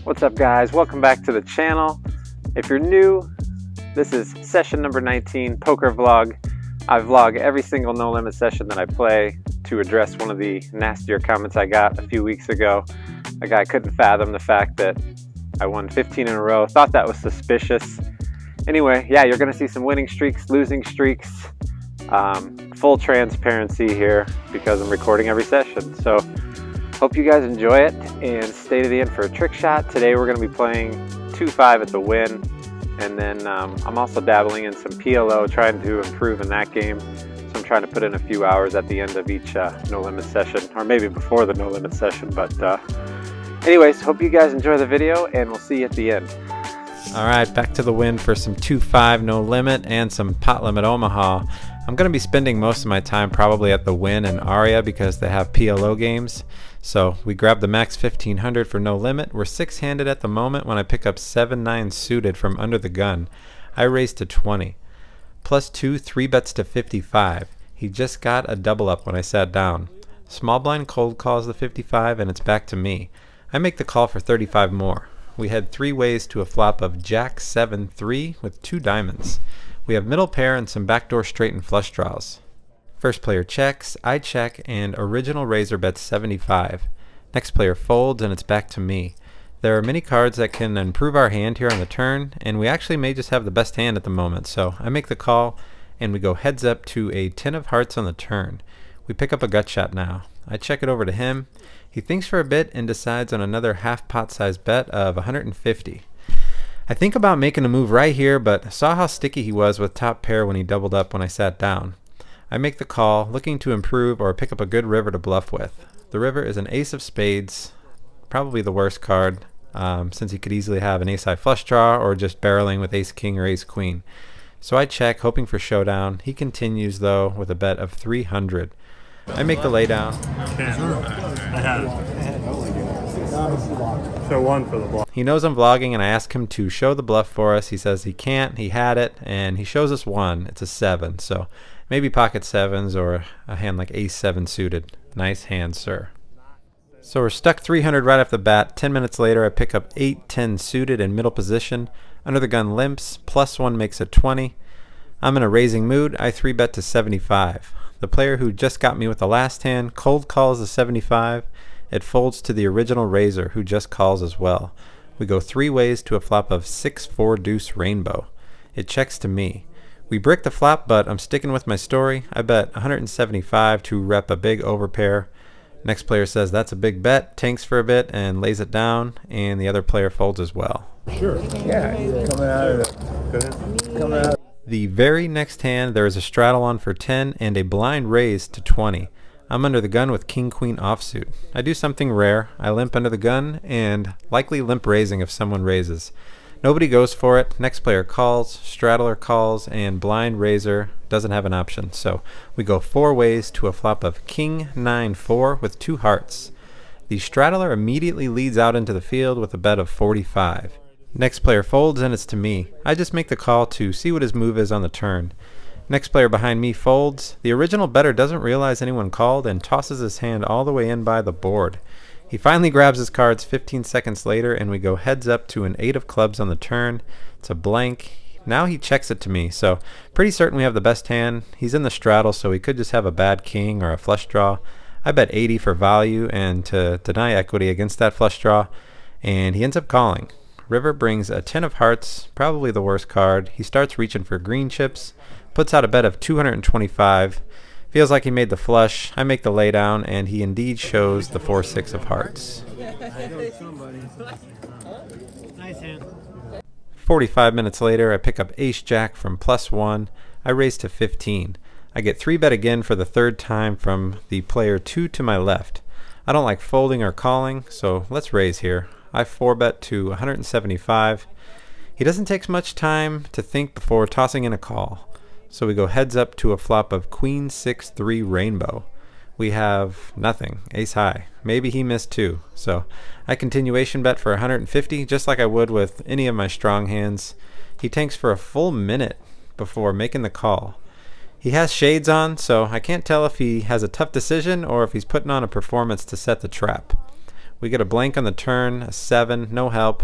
What's up, guys? Welcome back to the channel. If you're new, this is session number 19, poker vlog. I vlog every single no limit session that I play to address one of the nastier comments I got a few weeks ago. A guy couldn't fathom the fact that I won 15 in a row, thought that was suspicious. Anyway, yeah, you're gonna see some winning streaks, losing streaks, full transparency here because I'm recording every session. So hope you guys enjoy it and stay to the end for a trick shot. Today we're going to be playing 2-5 at the win, and then I'm also dabbling in some PLO, trying to improve in that game. So I'm trying to put in a few hours at the end of each no limit session, or maybe before the no limit session. But anyways, hope you guys enjoy the video, and we'll see you at the end. All right, back to the win for some 2-5 no limit and some pot limit Omaha. I'm going to be spending most of my time probably at the win and Aria because they have PLO games. So we grabbed the max 1500 for no limit. We're six-handed at the moment when I pick up 7-9 suited from under the gun. I raise to 20. Plus 2, 3 bets to 55. He just got a double up when I sat down. Small blind cold calls the 55 and it's back to me. I make the call for 35 more. We had 3 ways to a flop of Jack 7-3 with 2 diamonds. We have middle pair and some backdoor straight and flush draws. First player checks, I check, and original raiser bets 75. Next player folds and it's back to me. There are many cards that can improve our hand here on the turn, and we actually may just have the best hand at the moment, so I make the call and we go heads up to a 10 of hearts on the turn. We pick up a gut shot now. I check it over to him. He thinks for a bit and decides on another half pot size bet of 150. I think about making a move right here, but saw how sticky he was with top pair when he doubled up when I sat down. I make the call, looking to improve or pick up a good river to bluff with. The river is an ace of spades, probably the worst card, since he could easily have an ace-high flush draw or just barreling with ace-king or ace-queen. So I check, hoping for showdown. He continues, though, with a bet of 300. I make the laydown. I had it. So 1 for the block. He knows I'm vlogging and I ask him to show the bluff for us. He says he can't, he had it, and he shows us 1. It's a 7, so maybe pocket 7s or a hand like ace 7 suited. Nice hand, sir. So we're stuck 300 right off the bat. 10 minutes later I pick up 8-10 suited in middle position. Under the gun limps, plus 1 makes it 20. I'm in a raising mood. I 3-bet to 75. The player who just got me with the last hand cold calls the 75. It folds to the original raiser who just calls as well. We go 3 ways to a flop of 6-4 deuce rainbow. It checks to me. We brick the flop, but I'm sticking with my story. I bet 175 to rep a big overpair. Next player says that's a big bet, tanks for a bit and lays it down, and the other player folds as well. Sure. Yeah, coming out of it. Coming out. The very next hand there is a straddle on for 10 and a blind raise to 20. I'm under the gun with king-queen offsuit. I do something rare. I limp under the gun and likely limp raising if someone raises. Nobody goes for it. Next player calls, straddler calls, and blind raiser doesn't have an option. So we go 4 ways to a flop of king 9-4 with 2 hearts. The straddler immediately leads out into the field with a bet of 45. Next player folds and it's to me. I just make the call to see what his move is on the turn. Next player behind me folds. The original bettor doesn't realize anyone called and tosses his hand all the way in by the board. He finally grabs his cards 15 seconds later and we go heads up to an 8 of clubs on the turn. It's a blank. Now he checks it to me, so pretty certain we have the best hand. He's in the straddle, so he could just have a bad king or a flush draw. I bet 80 for value and to deny equity against that flush draw, and he ends up calling. River brings a 10 of hearts, probably the worst card. He starts reaching for green chips, puts out a bet of 225. Feels like he made the flush. I make the laydown, and he indeed shows the 4-6 of hearts. 45 minutes later, I pick up ace-jack from plus 1. I raise to 15. I get 3-bet again for the 3rd time from the player 2 to my left. I don't like folding or calling, so let's raise here. I 4-bet to 175. He doesn't take much time to think before tossing in a call. So we go heads up to a flop of queen 6-3 rainbow. We have nothing, ace high. Maybe he missed 2. So I continuation bet for 150, just like I would with any of my strong hands. He tanks for a full minute before making the call. He has shades on, so I can't tell if he has a tough decision or if he's putting on a performance to set the trap. We get a blank on the turn, a 7, no help.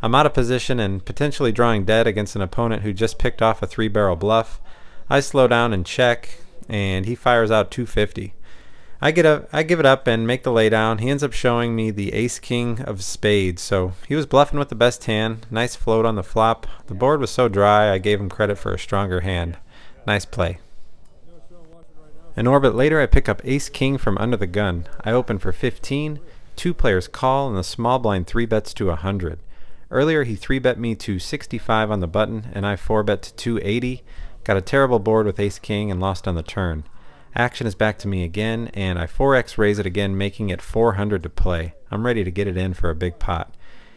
I'm out of position and potentially drawing dead against an opponent who just picked off a 3-barrel bluff. I slow down and check, and he fires out 250. I give it up and make the laydown. He ends up showing me the ace-king of spades, so he was bluffing with the best hand. Nice float on the flop. The board was so dry I gave him credit for a stronger hand. Nice play. An orbit later, I pick up ace-king from under the gun. I open for 15. 2 players call, and the small blind 3-bets to 100. Earlier, he 3-bet me to 65 on the button, and I 4-bet to 280. Got a terrible board with ace-king and lost on the turn. Action is back to me again, and I 4x raise it again, making it 400 to play. I'm ready to get it in for a big pot.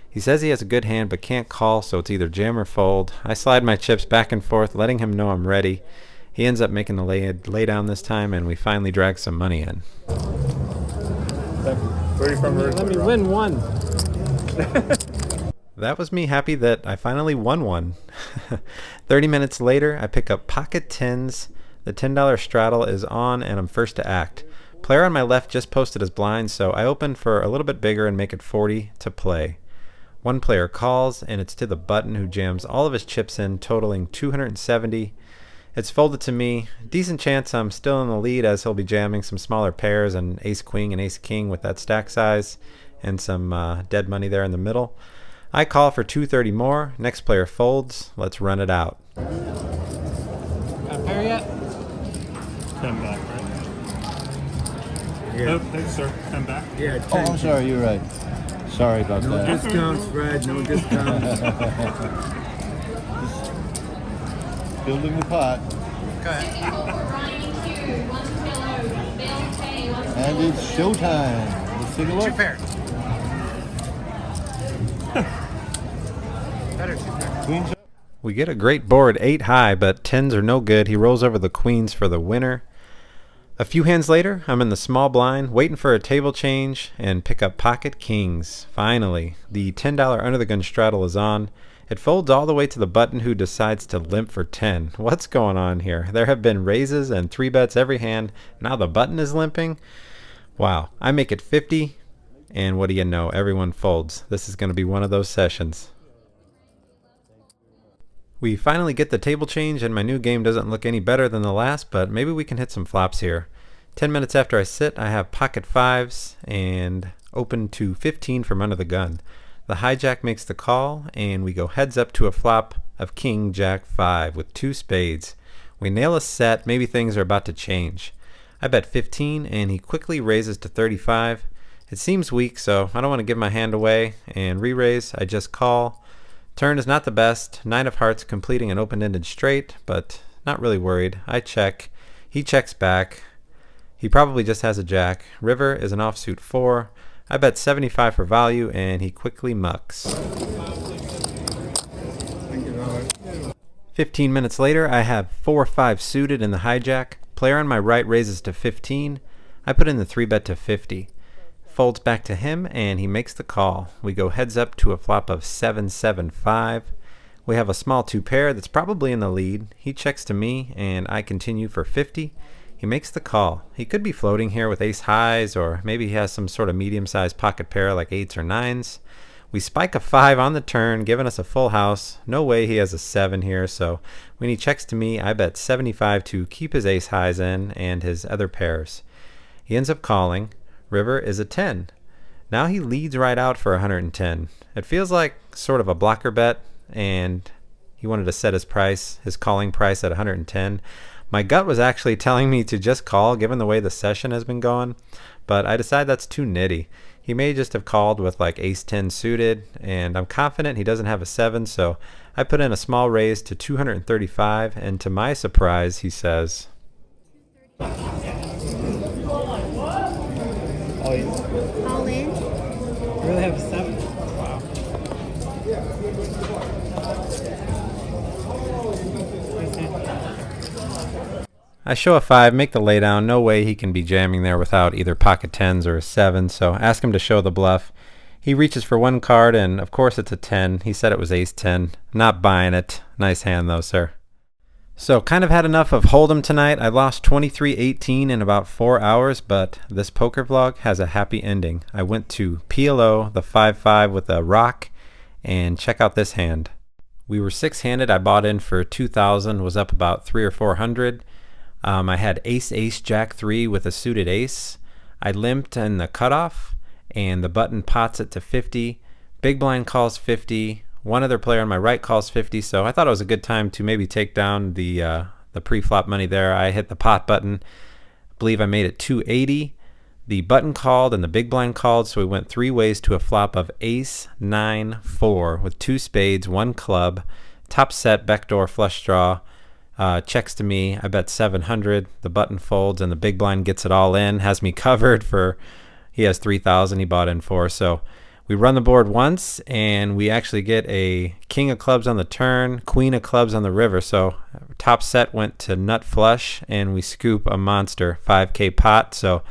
He says he has a good hand but can't call, so it's either jam or fold. I slide my chips back and forth, letting him know I'm ready. He ends up making the lay down this time, and we finally drag some money in. Let me win one. That was me happy that I finally won one. 30 minutes later, I pick up pocket tens. The $10 straddle is on, and I'm first to act. Player on my left just posted his blind, so I open for a little bit bigger and make it 40 to play. One player calls, and it's to the button, who jams all of his chips in, totaling 270. It's folded to me. Decent chance I'm still in the lead, as he'll be jamming some smaller pairs and ace-queen and ace-king with that stack size, and some dead money there in the middle. I call for 230 more. Next player folds. Let's run it out. Got a pair yet? 10 back, right? Yeah. Oh, thanks, sir. 10 back. Yeah, Oh, I'm sorry, you're right. Sorry about No that. discounts, Fred. No discounts. Building the pot. And it's showtime. Let's take a look. Queens. We get a great board, 8 high, but 10s are no good. He rolls over the queens for the winner. A few hands later, I'm in the small blind, waiting for a table change, and pick up pocket kings. Finally, the $10 under the gun straddle is on. It folds all the way to the button, who decides to limp for 10. What's going on here? There have been raises and 3-bets every hand. Now the button is limping? Wow. I make it 50, and what do you know? Everyone folds. This is going to be one of those sessions. We finally get the table change, and my new game doesn't look any better than the last, but maybe we can hit some flops here. 10 minutes after I sit, I have pocket 5s and open to 15 from under the gun. The hijack makes the call, and we go heads up to a flop of king jack 5 with 2 spades. We nail a set. Maybe things are about to change. I bet 15, and he quickly raises to 35. It seems weak, so I don't want to give my hand away, and re-raise. I just call. Turn is not the best. 9 of hearts completing an open-ended straight, but not really worried. I check. He checks back. He probably just has a jack. River is an offsuit 4. I bet 75 for value, and he quickly mucks. 15 minutes later, I have 4-5 suited in the hijack. Player on my right raises to 15. I put in the 3-bet to 50. Folds back to him, and he makes the call. We go heads up to a flop of 7-7-5. We have a small 2 pair that's probably in the lead. He checks to me, and I continue for 50. He makes the call. He could be floating here with ace highs, or maybe he has some sort of medium-sized pocket pair like 8s or 9s. We spike a 5 on the turn, giving us a full house. No way he has a 7 here, so when he checks to me, I bet 75 to keep his ace highs in and his other pairs. He ends up calling. River is a 10. Now he leads right out for 110. It feels like sort of a blocker bet, and he wanted to set his price, his calling price, at 110. My gut was actually telling me to just call given the way the session has been going, but I decided that's too nitty. He may just have called with like ace 10 suited, and I'm confident he doesn't have a 7, so I put in a small raise to 235, and to my surprise, he says, Oh, yeah. All in? You really have a 7? Wow. I show a 5, make the laydown. No way he can be jamming there without either pocket 10s or a 7, so ask him to show the bluff. He reaches for one card, and of course it's a 10. He said it was ace 10. Not buying it. Nice hand though, sir. So kind of had enough of Hold'em tonight. I lost 23-18 in about 4 hours, but this poker vlog has a happy ending. I went to PLO, the 5-5 with a rock, and check out this hand. We were six-handed. I bought in for 2,000, was up about 300 or 400. I had ace, jack 3 with a suited ace. I limped in the cutoff, and the button pots it to 50. Big blind calls 50. One other player on my right calls 50, so I thought it was a good time to maybe take down the pre-flop money there. I hit the pot button. I believe I made it 280. The button called and the big blind called, so we went three ways to a flop of ace, 9, 4 with 2 spades, 1 club, top set, backdoor flush draw. Checks to me. I bet 700. The button folds and the big blind gets it all in. Has me covered for, he has 3,000 he bought in for. So we run the board once, and we actually get a king of clubs on the turn, queen of clubs on the river. So top set went to nut flush, and we scoop a monster 5K pot. So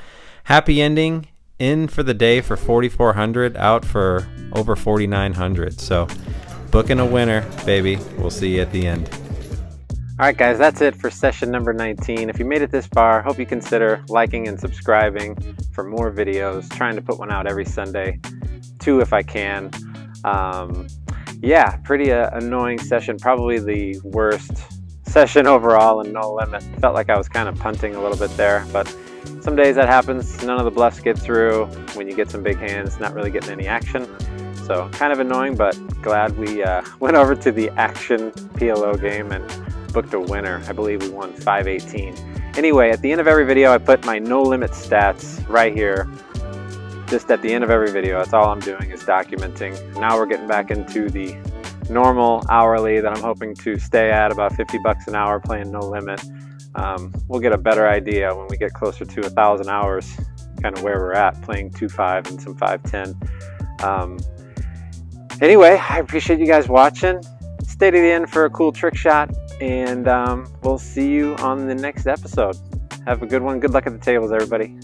happy ending. In for the day for 4,400, out for over 4,900. So booking a winner, baby. We'll see you at the end. All right, guys, that's it for session number 19. If you made it this far, hope you consider liking and subscribing for more videos. Trying to put one out every Sunday, 2 if I can. Yeah, pretty annoying session. Probably the worst session overall in No Limit. Felt like I was kind of punting a little bit there, but some days that happens. None of the bluffs get through. When you get some big hands, not really getting any action. So kind of annoying, but glad we went over to the action PLO game and booked a winner. I believe we won 518. Anyway, at the end of every video, I put my No Limit stats right here. Just at the end of every video, that's all I'm doing is documenting. Now we're getting back into the normal hourly that I'm hoping to stay at, about 50 bucks an hour playing No Limit. We'll get a better idea when we get closer to 1,000 hours, kind of where we're at playing 2-5 and some 5-10. Anyway, I appreciate you guys watching. Stay to the end for a cool trick shot, and we'll see you on the next episode. Have a good one. Good luck at the tables, everybody.